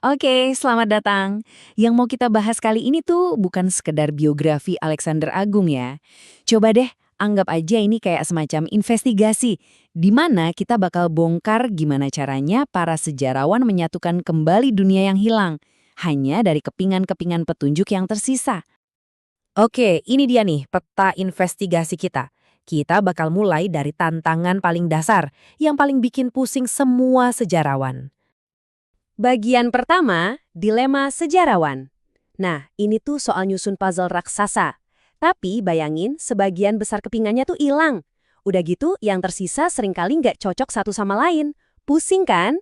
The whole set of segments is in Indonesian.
Oke, selamat datang. Yang mau kita bahas kali ini tuh bukan sekedar biografi Alexander Agung ya. Coba deh, anggap aja ini kayak semacam investigasi, di mana kita bakal bongkar gimana caranya para sejarawan menyatukan kembali dunia yang hilang, hanya dari kepingan-kepingan petunjuk yang tersisa. Oke, ini dia nih peta investigasi kita. Kita bakal mulai dari tantangan paling dasar, yang paling bikin pusing semua sejarawan. Bagian pertama, dilema sejarawan. Nah, ini tuh soal nyusun puzzle raksasa. Tapi bayangin, sebagian besar kepingannya tuh hilang. Udah gitu, yang tersisa seringkali nggak cocok satu sama lain. Pusing kan?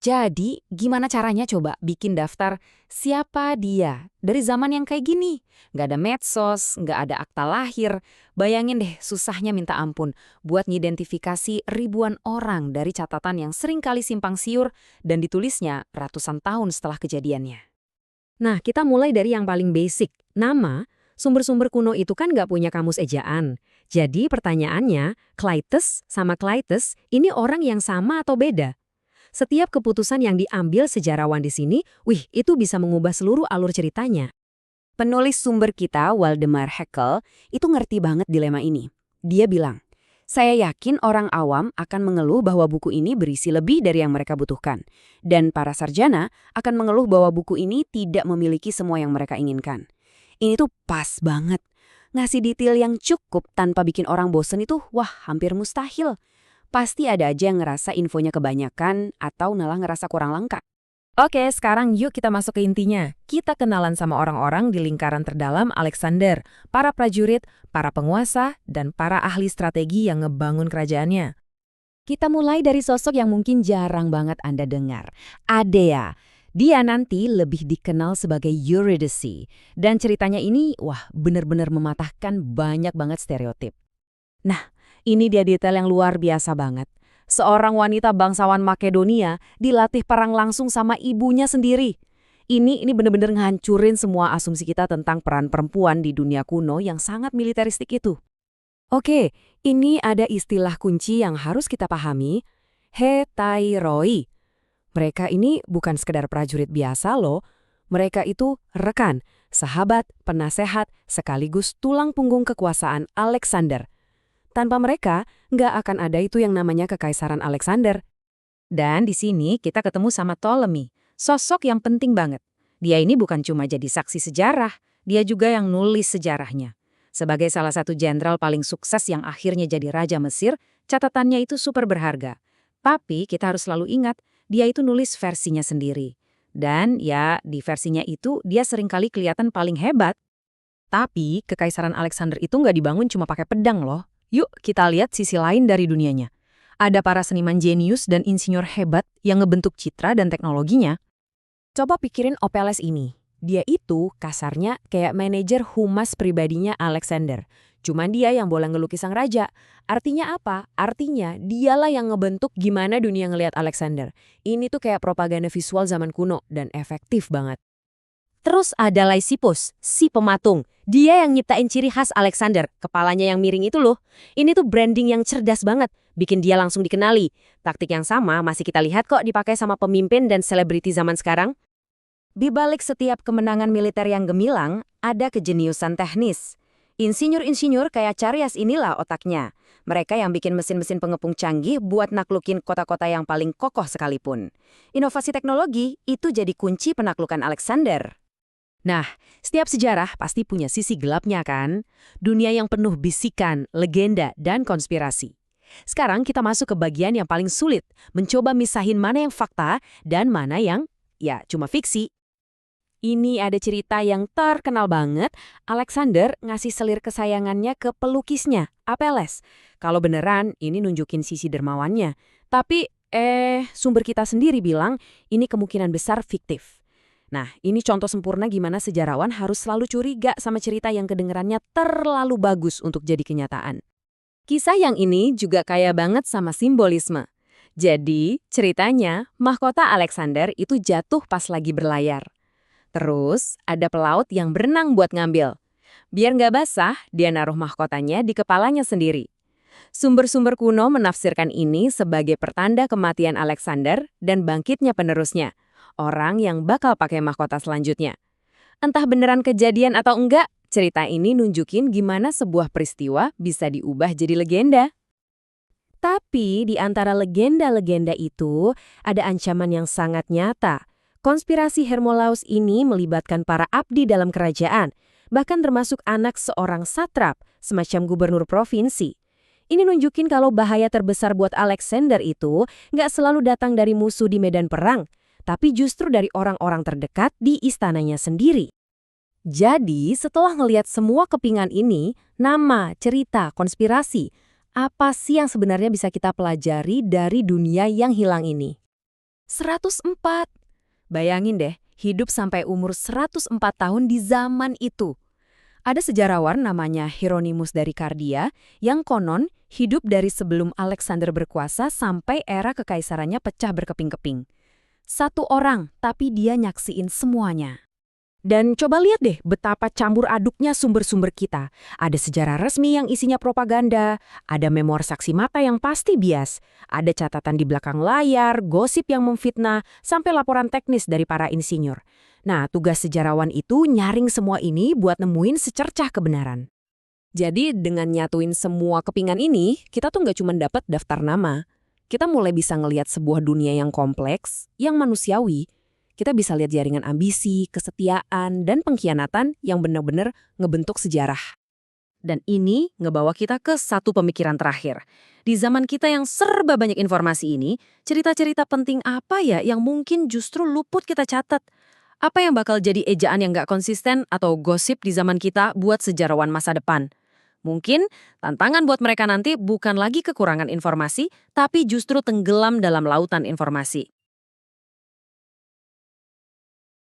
Jadi, gimana caranya coba bikin daftar siapa dia dari zaman yang kayak gini? Nggak ada medsos, nggak ada akta lahir. Bayangin deh susahnya minta ampun buat ngidentifikasi ribuan orang dari catatan yang sering kali simpang siur dan ditulisnya ratusan tahun setelah kejadiannya. Nah, kita mulai dari yang paling basic. Nama, sumber-sumber kuno itu kan nggak punya kamus ejaan. Jadi pertanyaannya, Clytus sama Clytus ini orang yang sama atau beda? Setiap keputusan yang diambil sejarawan di sini, itu bisa mengubah seluruh alur ceritanya. Penulis sumber kita, Waldemar Heckel, itu ngerti banget dilema ini. Dia bilang, saya yakin orang awam akan mengeluh bahwa buku ini berisi lebih dari yang mereka butuhkan. Dan para sarjana akan mengeluh bahwa buku ini tidak memiliki semua yang mereka inginkan. Ini tuh pas banget. Ngasih detail yang cukup tanpa bikin orang bosen itu, wah hampir mustahil. Pasti ada aja yang ngerasa infonya kebanyakan atau malah ngerasa kurang lengkap. Oke, sekarang yuk kita masuk ke intinya. Kita kenalan sama orang-orang di lingkaran terdalam Alexander, para prajurit, para penguasa, dan para ahli strategi yang ngebangun kerajaannya. Kita mulai dari sosok yang mungkin jarang banget Anda dengar. Adea. Dia nanti lebih dikenal sebagai Eurydice. Dan ceritanya ini, wah bener-bener mematahkan banyak banget stereotip. Nah, ini dia detail yang luar biasa banget. Seorang wanita bangsawan Makedonia dilatih perang langsung sama ibunya sendiri. Ini bener-bener ngancurin semua asumsi kita tentang peran perempuan di dunia kuno yang sangat militeristik itu. Oke, ini ada istilah kunci yang harus kita pahami, hetairoi. Mereka ini bukan sekedar prajurit biasa loh, mereka itu rekan, sahabat, penasehat, sekaligus tulang punggung kekuasaan Alexander. Tanpa mereka, nggak akan ada itu yang namanya Kekaisaran Alexander. Dan di sini kita ketemu sama Ptolemy, sosok yang penting banget. Dia ini bukan cuma jadi saksi sejarah, dia juga yang nulis sejarahnya. Sebagai salah satu jenderal paling sukses yang akhirnya jadi Raja Mesir, catatannya itu super berharga. Tapi kita harus selalu ingat, dia itu nulis versinya sendiri. Dan ya, di versinya itu dia seringkali kelihatan paling hebat. Tapi Kekaisaran Alexander itu nggak dibangun cuma pakai pedang loh. Yuk kita lihat sisi lain dari dunianya. Ada para seniman jenius dan insinyur hebat yang ngebentuk citra dan teknologinya. Coba pikirin Opheles ini. Dia itu kasarnya kayak manajer humas pribadinya Alexander. Cuman dia yang boleh ngelukis sang raja. Artinya apa? Artinya dialah yang ngebentuk gimana dunia ngelihat Alexander. Ini tuh kayak propaganda visual zaman kuno dan efektif banget. Terus ada Lysippus, si pematung. Dia yang nyiptain ciri khas Alexander, kepalanya yang miring itu loh. Ini tuh branding yang cerdas banget, bikin dia langsung dikenali. Taktik yang sama masih kita lihat kok dipakai sama pemimpin dan selebriti zaman sekarang. Di balik setiap kemenangan militer yang gemilang, ada kejeniusan teknis. Insinyur-insinyur kayak Chares inilah otaknya. Mereka yang bikin mesin-mesin pengepung canggih buat naklukin kota-kota yang paling kokoh sekalipun. Inovasi teknologi itu jadi kunci penaklukan Alexander. Nah, setiap sejarah pasti punya sisi gelapnya kan? Dunia yang penuh bisikan, legenda, dan konspirasi. Sekarang kita masuk ke bagian yang paling sulit, mencoba misahin mana yang fakta dan mana yang, ya, cuma fiksi. Ini ada cerita yang terkenal banget, Alexander ngasih selir kesayangannya ke pelukisnya, Apelles. Kalau beneran, ini nunjukin sisi dermawannya. Tapi, sumber kita sendiri bilang, ini kemungkinan besar fiktif. Nah, ini contoh sempurna gimana sejarawan harus selalu curiga sama cerita yang kedengerannya terlalu bagus untuk jadi kenyataan. Kisah yang ini juga kaya banget sama simbolisme. Jadi, ceritanya, mahkota Alexander itu jatuh pas lagi berlayar. Terus, ada pelaut yang berenang buat ngambil. Biar nggak basah, dia naruh mahkotanya di kepalanya sendiri. Sumber-sumber kuno menafsirkan ini sebagai pertanda kematian Alexander dan bangkitnya penerusnya. orang yang bakal pakai mahkota selanjutnya. Entah beneran kejadian atau enggak, cerita ini nunjukin gimana sebuah peristiwa bisa diubah jadi legenda. Tapi di antara legenda-legenda itu, ada ancaman yang sangat nyata. Konspirasi Hermolaus ini melibatkan para abdi dalam kerajaan, bahkan termasuk anak seorang satrap, semacam gubernur provinsi. Ini nunjukin kalau bahaya terbesar buat Alexander itu nggak selalu datang dari musuh di medan perang, tapi justru dari orang-orang terdekat di istananya sendiri. Jadi, setelah ngelihat semua kepingan ini, nama, cerita, konspirasi, apa sih yang sebenarnya bisa kita pelajari dari dunia yang hilang ini? 104. Bayangin deh, hidup sampai umur 104 tahun di zaman itu. Ada sejarawan namanya Hieronymus dari Kardia yang konon hidup dari sebelum Alexander berkuasa sampai era kekaisarannya pecah berkeping-keping. Satu orang, tapi dia nyaksiin semuanya. Dan coba lihat deh betapa campur aduknya sumber-sumber kita. Ada sejarah resmi yang isinya propaganda, ada memoir saksi mata yang pasti bias, ada catatan di belakang layar, gosip yang memfitnah, sampai laporan teknis dari para insinyur. Nah, tugas sejarawan itu nyaring semua ini buat nemuin secercah kebenaran. Jadi dengan nyatuin semua kepingan ini, kita tuh nggak cuma dapat daftar nama. Kita mulai bisa ngelihat sebuah dunia yang kompleks, yang manusiawi. Kita bisa lihat jaringan ambisi, kesetiaan, dan pengkhianatan yang benar-benar ngebentuk sejarah. Dan ini ngebawa kita ke satu pemikiran terakhir. Di zaman kita yang serba banyak informasi ini, cerita-cerita penting apa ya yang mungkin justru luput kita catat? Apa yang bakal jadi ejaan yang nggak konsisten atau gosip di zaman kita buat sejarawan masa depan? Mungkin tantangan buat mereka nanti bukan lagi kekurangan informasi, tapi justru tenggelam dalam lautan informasi.